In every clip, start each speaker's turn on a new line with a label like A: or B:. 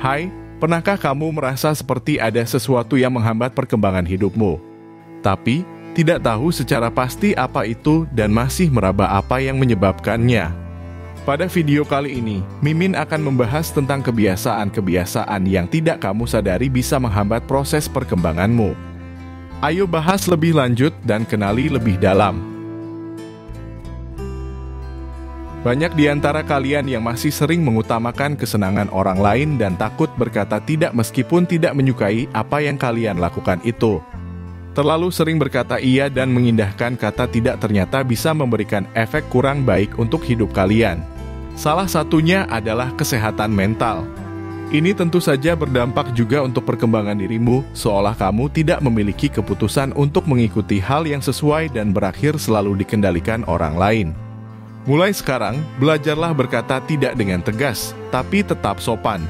A: Hai, pernahkah kamu merasa seperti ada sesuatu yang menghambat perkembangan hidupmu? Tapi, tidak tahu secara pasti apa itu dan masih meraba apa yang menyebabkannya. Pada video kali ini, Mimin akan membahas tentang kebiasaan-kebiasaan yang tidak kamu sadari bisa menghambat proses perkembanganmu. Ayo bahas lebih lanjut dan kenali lebih dalam. Banyak di antara kalian yang masih sering mengutamakan kesenangan orang lain dan takut berkata tidak meskipun tidak menyukai apa yang kalian lakukan itu. Terlalu sering berkata iya dan mengindahkan kata tidak ternyata bisa memberikan efek kurang baik untuk hidup kalian. Salah satunya adalah kesehatan mental. Ini tentu saja berdampak juga untuk perkembangan dirimu, seolah kamu tidak memiliki keputusan untuk mengikuti hal yang sesuai dan berakhir selalu dikendalikan orang lain. Mulai sekarang, belajarlah berkata tidak dengan tegas, tapi tetap sopan.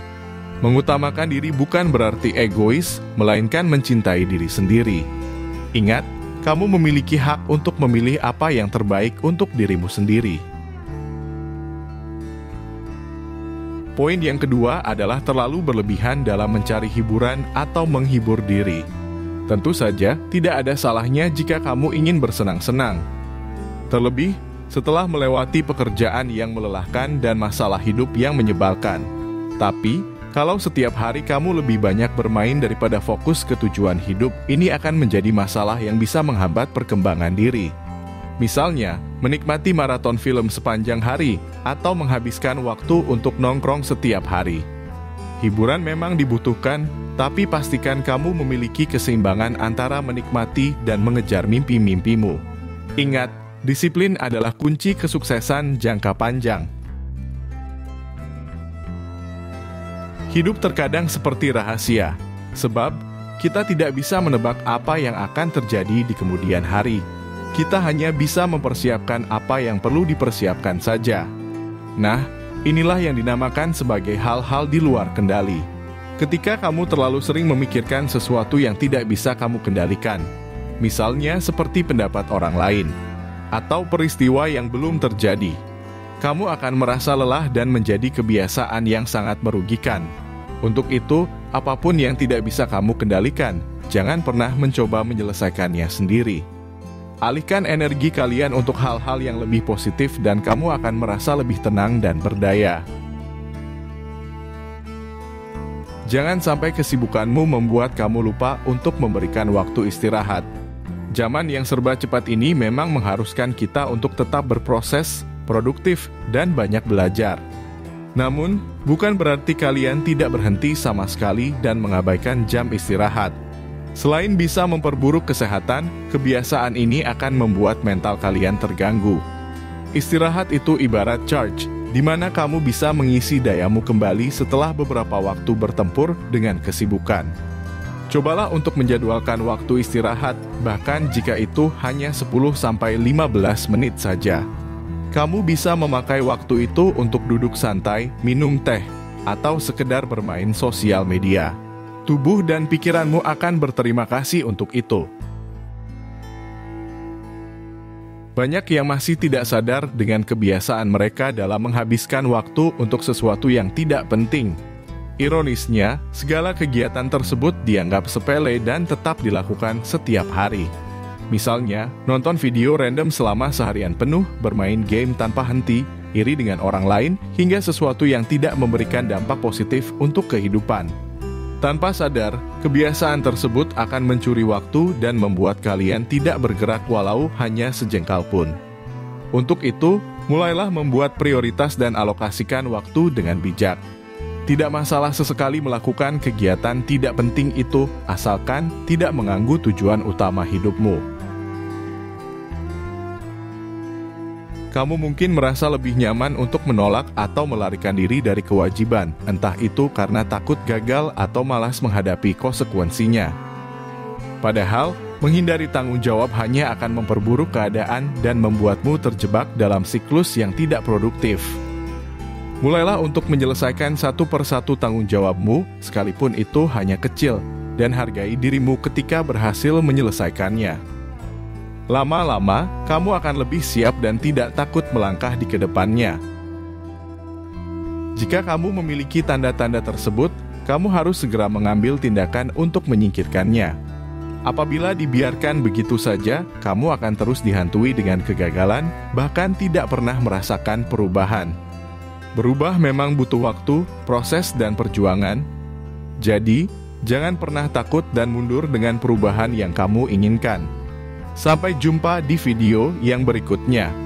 A: Mengutamakan diri bukan berarti egois, melainkan mencintai diri sendiri. Ingat, kamu memiliki hak untuk memilih apa yang terbaik untuk dirimu sendiri. Poin yang kedua adalah terlalu berlebihan dalam mencari hiburan atau menghibur diri. Tentu saja, tidak ada salahnya jika kamu ingin bersenang-senang. Terlebih, setelah melewati pekerjaan yang melelahkan dan masalah hidup yang menyebalkan. Tapi, kalau setiap hari kamu lebih banyak bermain daripada fokus ke tujuan hidup, ini akan menjadi masalah yang bisa menghambat perkembangan diri. Misalnya, menikmati maraton film sepanjang hari, atau menghabiskan waktu untuk nongkrong setiap hari. Hiburan memang dibutuhkan, tapi pastikan kamu memiliki keseimbangan antara menikmati dan mengejar mimpi-mimpimu. Ingat, disiplin adalah kunci kesuksesan jangka panjang. Hidup terkadang seperti rahasia, sebab kita tidak bisa menebak apa yang akan terjadi di kemudian hari. Kita hanya bisa mempersiapkan apa yang perlu dipersiapkan saja. Nah, inilah yang dinamakan sebagai hal-hal di luar kendali. Ketika kamu terlalu sering memikirkan sesuatu yang tidak bisa kamu kendalikan, misalnya seperti pendapat orang lain, atau peristiwa yang belum terjadi, kamu akan merasa lelah dan menjadi kebiasaan yang sangat merugikan. Untuk itu, apapun yang tidak bisa kamu kendalikan, jangan pernah mencoba menyelesaikannya sendiri. Alihkan energi kalian untuk hal-hal yang lebih positif dan kamu akan merasa lebih tenang dan berdaya. Jangan sampai kesibukanmu membuat kamu lupa untuk memberikan waktu istirahat. Zaman yang serba cepat ini memang mengharuskan kita untuk tetap berproses, produktif, dan banyak belajar. Namun, bukan berarti kalian tidak berhenti sama sekali dan mengabaikan jam istirahat. Selain bisa memperburuk kesehatan, kebiasaan ini akan membuat mental kalian terganggu. Istirahat itu ibarat charge, di mana kamu bisa mengisi dayamu kembali setelah beberapa waktu bertempur dengan kesibukan. Cobalah untuk menjadwalkan waktu istirahat, bahkan jika itu hanya 10-15 menit saja. Kamu bisa memakai waktu itu untuk duduk santai, minum teh, atau sekedar bermain sosial media. Tubuh dan pikiranmu akan berterima kasih untuk itu. Banyak yang masih tidak sadar dengan kebiasaan mereka dalam menghabiskan waktu untuk sesuatu yang tidak penting. Ironisnya, segala kegiatan tersebut dianggap sepele dan tetap dilakukan setiap hari. Misalnya, nonton video random selama seharian penuh, bermain game tanpa henti, iri dengan orang lain, hingga sesuatu yang tidak memberikan dampak positif untuk kehidupan. Tanpa sadar, kebiasaan tersebut akan mencuri waktu dan membuat kalian tidak bergerak walau hanya sejengkal pun. Untuk itu, mulailah membuat prioritas dan alokasikan waktu dengan bijak. Tidak masalah sesekali melakukan kegiatan tidak penting itu, asalkan tidak mengganggu tujuan utama hidupmu. Kamu mungkin merasa lebih nyaman untuk menolak atau melarikan diri dari kewajiban, entah itu karena takut gagal atau malas menghadapi konsekuensinya. Padahal, menghindari tanggung jawab hanya akan memperburuk keadaan dan membuatmu terjebak dalam siklus yang tidak produktif. Mulailah untuk menyelesaikan satu persatu tanggung jawabmu, sekalipun itu hanya kecil, dan hargai dirimu ketika berhasil menyelesaikannya. Lama-lama, kamu akan lebih siap dan tidak takut melangkah di kedepannya. Jika kamu memiliki tanda-tanda tersebut, kamu harus segera mengambil tindakan untuk menyingkirkannya. Apabila dibiarkan begitu saja, kamu akan terus dihantui dengan kegagalan, bahkan tidak pernah merasakan perubahan. Berubah memang butuh waktu, proses, dan perjuangan. Jadi, jangan pernah takut dan mundur dengan perubahan yang kamu inginkan. Sampai jumpa di video yang berikutnya.